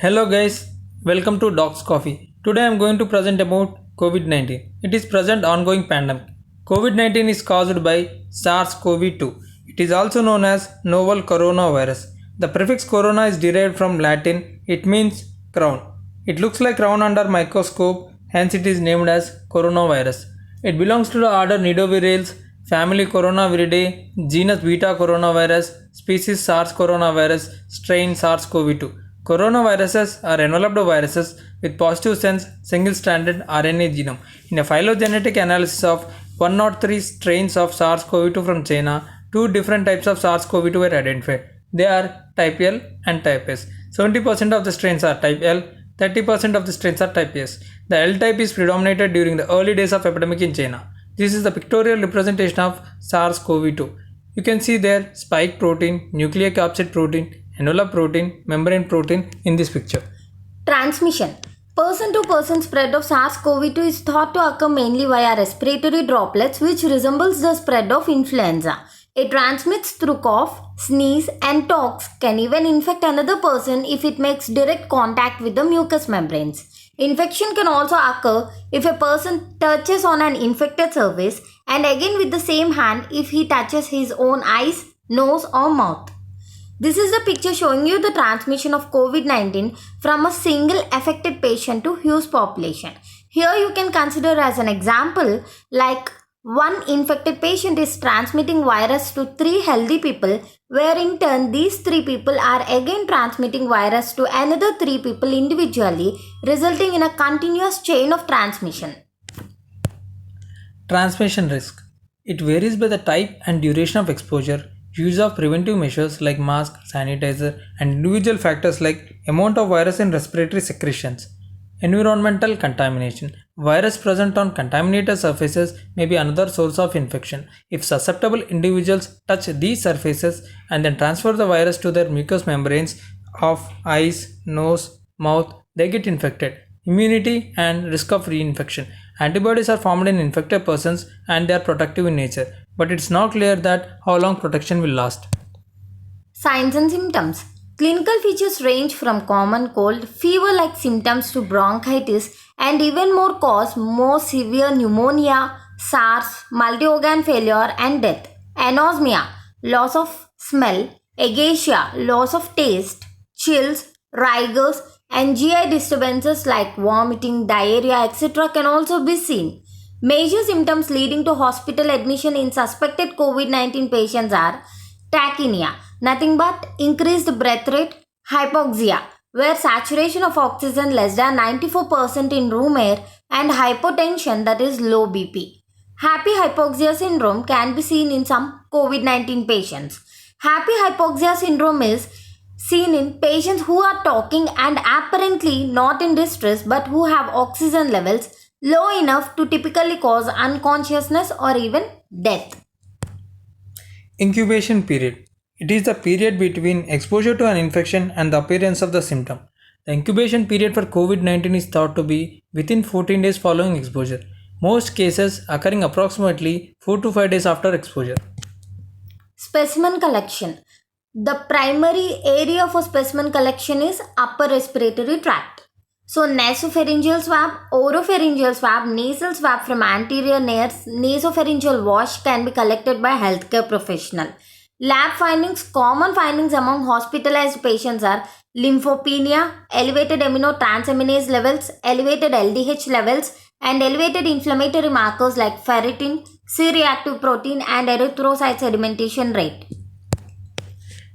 Hello guys, welcome to Docs Coffee. Today I am going to present about COVID-19. It is present ongoing pandemic. COVID-19 is caused by SARS-CoV-2. It is also known as novel coronavirus. The prefix corona is derived from Latin. It means crown. It looks like crown under microscope, hence it is named as coronavirus. It belongs to the order Nidovirales, family Coronaviridae, genus Beta coronavirus, species SARS coronavirus, strain SARS-CoV-2. Coronaviruses are enveloped viruses with positive sense single-stranded RNA genome. In a phylogenetic analysis of 103 strains of SARS-CoV-2 from China, two different types of SARS-CoV-2 were identified. They are type L and type S. 70% of the strains are type L, 30% of the strains are type S. The L type is predominated during the early days of epidemic in China. This is the pictorial representation of SARS-CoV-2. You can see there spike protein, nucleocapsid protein, envelope protein, membrane protein in this picture. Transmission. Person to person spread of SARS-CoV-2 is thought to occur mainly via respiratory droplets, which resembles the spread of influenza. It transmits through cough, sneeze and talks, can even infect another person if it makes direct contact with the mucous membranes. Infection can also occur if a person touches on an infected surface and again with the same hand if he touches his own eyes, nose or mouth. This is the picture showing you the transmission of COVID-19 from a single affected patient to huge population. Here you can consider as an example like one infected patient is transmitting virus to 3 healthy people, where in turn these 3 people are again transmitting virus to another 3 people individually, resulting in a continuous chain of transmission. Transmission risk. It varies by the type and duration of exposure, use of preventive measures like mask, sanitizer, and individual factors like amount of virus in respiratory secretions. Environmental contamination. Virus present on contaminated surfaces may be another source of infection. If susceptible individuals touch these surfaces and then transfer the virus to their mucous membranes of eyes, nose, mouth, they get infected. Immunity and risk of reinfection. Antibodies are formed in infected persons and they are protective in nature, but it's not clear that how long protection will last. Signs and symptoms. Clinical features range from common cold, fever-like symptoms to bronchitis and even more severe pneumonia, SARS, multi-organ failure and death. Anosmia, loss of smell, ageusia, loss of taste, chills, rigors and GI disturbances like vomiting, diarrhea, etc. can also be seen. Major symptoms leading to hospital admission in suspected COVID-19 patients are tachypnea, nothing but increased breath rate, hypoxia, where saturation of oxygen less than 94% in room air, and hypotension, that is low BP. Happy hypoxia syndrome can be seen in some COVID-19 patients. Happy hypoxia syndrome is seen in patients who are talking and apparently not in distress but who have oxygen levels low enough to typically cause unconsciousness or even death. Incubation period. It is the period between exposure to an infection and the appearance of the symptom. The incubation period for COVID-19 is thought to be within 14 days following exposure. Most cases occurring approximately 4 to 5 days after exposure. Specimen collection. The primary area for specimen collection is upper respiratory tract. So nasopharyngeal swab, oropharyngeal swab, nasal swab from anterior nasopharyngeal wash can be collected by healthcare professional. Lab findings, common findings among hospitalized patients are lymphopenia, elevated amino-transaminase levels, elevated LDH levels, and elevated inflammatory markers like ferritin, C-reactive protein, and erythrocyte sedimentation rate.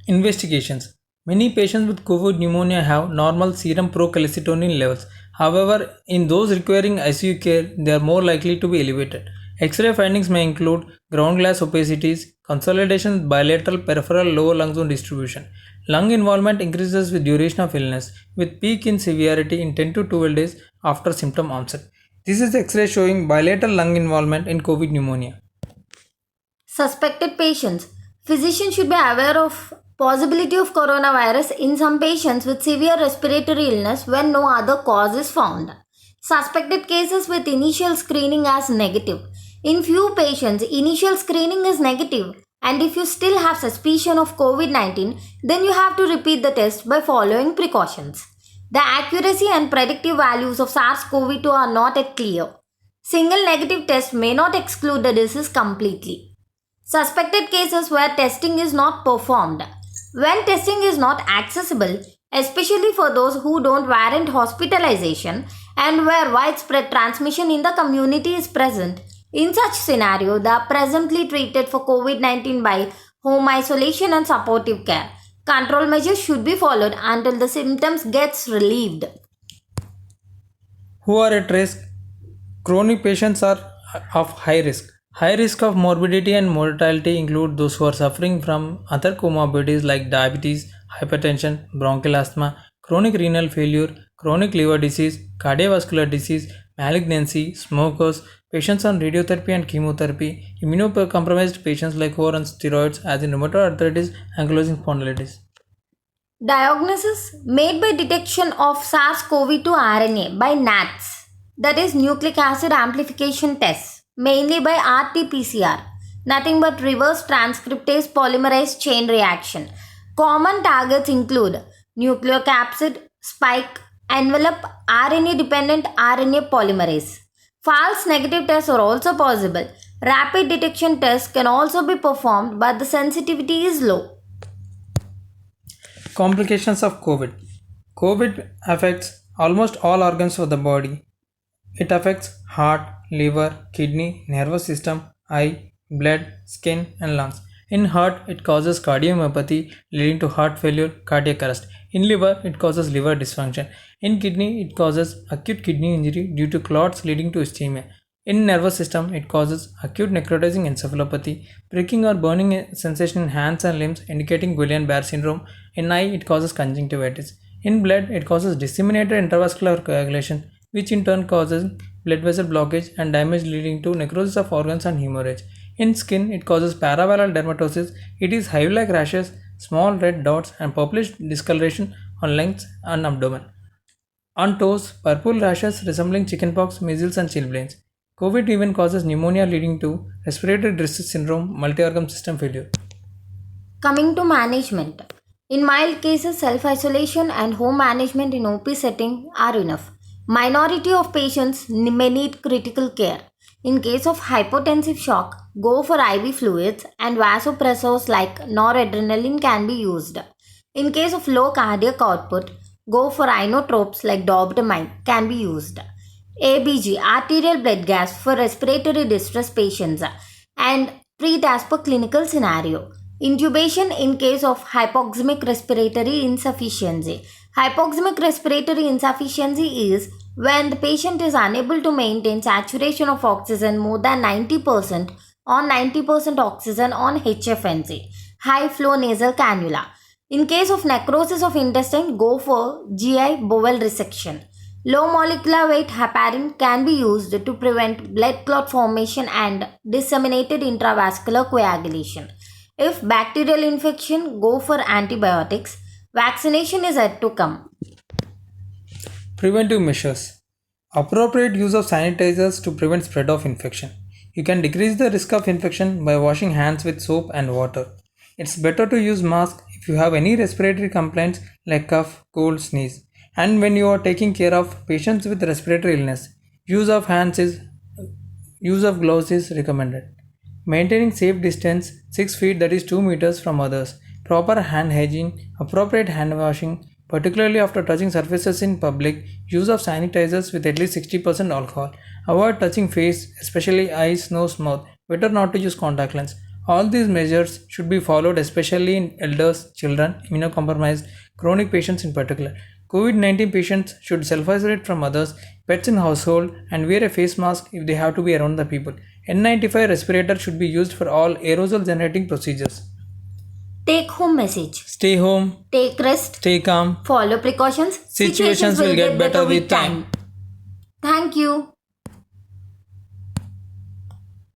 Investigations. Many patients with COVID pneumonia have normal serum procalcitonin levels. However, in those requiring ICU care, they are more likely to be elevated. X-ray findings may include ground glass opacities, consolidation with bilateral peripheral lower lung zone distribution. Lung involvement increases with duration of illness, with peak in severity in 10 to 12 days after symptom onset. This is X-ray showing bilateral lung involvement in COVID pneumonia. Suspected patients. Physicians should be aware of possibility of coronavirus in some patients with severe respiratory illness when no other cause is found. Suspected cases with initial screening as negative. In few patients, initial screening is negative, and if you still have suspicion of COVID-19, then you have to repeat the test by following precautions. The accuracy and predictive values of SARS-CoV-2 are not yet clear. Single negative test may not exclude the disease completely. Suspected cases where testing is not performed. When testing is not accessible, especially for those who don't warrant hospitalization and where widespread transmission in the community is present, in such scenario, they are presently treated for COVID-19 by home isolation and supportive care. Control measures should be followed until the symptoms gets relieved. Who are at risk? Chronic patients are of high risk. High risk of morbidity and mortality include those who are suffering from other comorbidities like diabetes, hypertension, bronchial asthma, chronic renal failure, chronic liver disease, cardiovascular disease, malignancy, smokers, patients on radiotherapy and chemotherapy, immunocompromised patients like who are on steroids as in rheumatoid arthritis, ankylosing spondylitis. Diagnosis made by detection of SARS-CoV-2 RNA by NATs, that is nucleic acid amplification tests, mainly by RT-PCR, nothing but reverse transcriptase polymerase chain reaction. Common targets include nucleocapsid, spike, envelope, RNA-dependent RNA polymerase. False negative tests are also possible. Rapid detection tests can also be performed, but the sensitivity is low. Complications of COVID. COVID affects almost all organs of the body. It affects heart, liver, kidney, nervous system, eye, blood, skin, and lungs. In heart, it causes cardiomyopathy leading to heart failure, cardiac arrest. In liver, it causes liver dysfunction. In kidney, it causes acute kidney injury due to clots leading to ischemia. In nervous system, it causes acute necrotizing encephalopathy, pricking or burning sensation in hands and limbs indicating Guillain-Barré syndrome. In eye, it causes conjunctivitis. In blood, it causes disseminated intravascular coagulation, which in turn causes blood vessel blockage and damage leading to necrosis of organs and hemorrhage. In skin, it causes paraviral dermatosis. It is hive-like rashes, small red dots, and purplish discoloration on legs and abdomen. On toes, purple rashes resembling chickenpox, measles, and chilblains. COVID even causes pneumonia leading to respiratory distress syndrome, multi-organ system failure. Coming to management. In mild cases, self-isolation and home management in OP setting are enough. Minority of patients may need critical care. In case of hypotensive shock, go for IV fluids and vasopressors like noradrenaline can be used. In case of low cardiac output, go for inotropes like dobutamine can be used. ABG, arterial blood gas for respiratory distress patients, and treat as per clinical scenario. Intubation in case of hypoxemic respiratory insufficiency. Hypoxemic respiratory insufficiency is when the patient is unable to maintain saturation of oxygen more than 90% or 90% oxygen on HFNC, high flow nasal cannula. In case of necrosis of intestine, go for GI bowel resection. Low molecular weight heparin can be used to prevent blood clot formation and disseminated intravascular coagulation. If bacterial infection, go for antibiotics. Vaccination is yet to come. Preventive measures. Appropriate use of sanitizers to prevent spread of infection. You can decrease the risk of infection by washing hands with soap and water. It's better to use mask if you have any respiratory complaints like cough, cold, sneeze. And when you are taking care of patients with respiratory illness, use of gloves is recommended. Maintaining safe distance 6 feet, that is 2 meters from others. Proper hand hygiene, appropriate hand washing, particularly after touching surfaces in public. Use of sanitizers with at least 60% alcohol. Avoid touching face, especially eyes, nose, mouth. Better not to use contact lens. All these measures should be followed, especially in elders, children, immunocompromised, chronic patients in particular. COVID-19 patients should self-isolate from others, pets in household, and wear a face mask if they have to be around the people. N95 respirator should be used for all aerosol generating procedures. Take home message. Stay home, Take rest. stay calm. Follow precautions. Situations will get better with time. Thank you.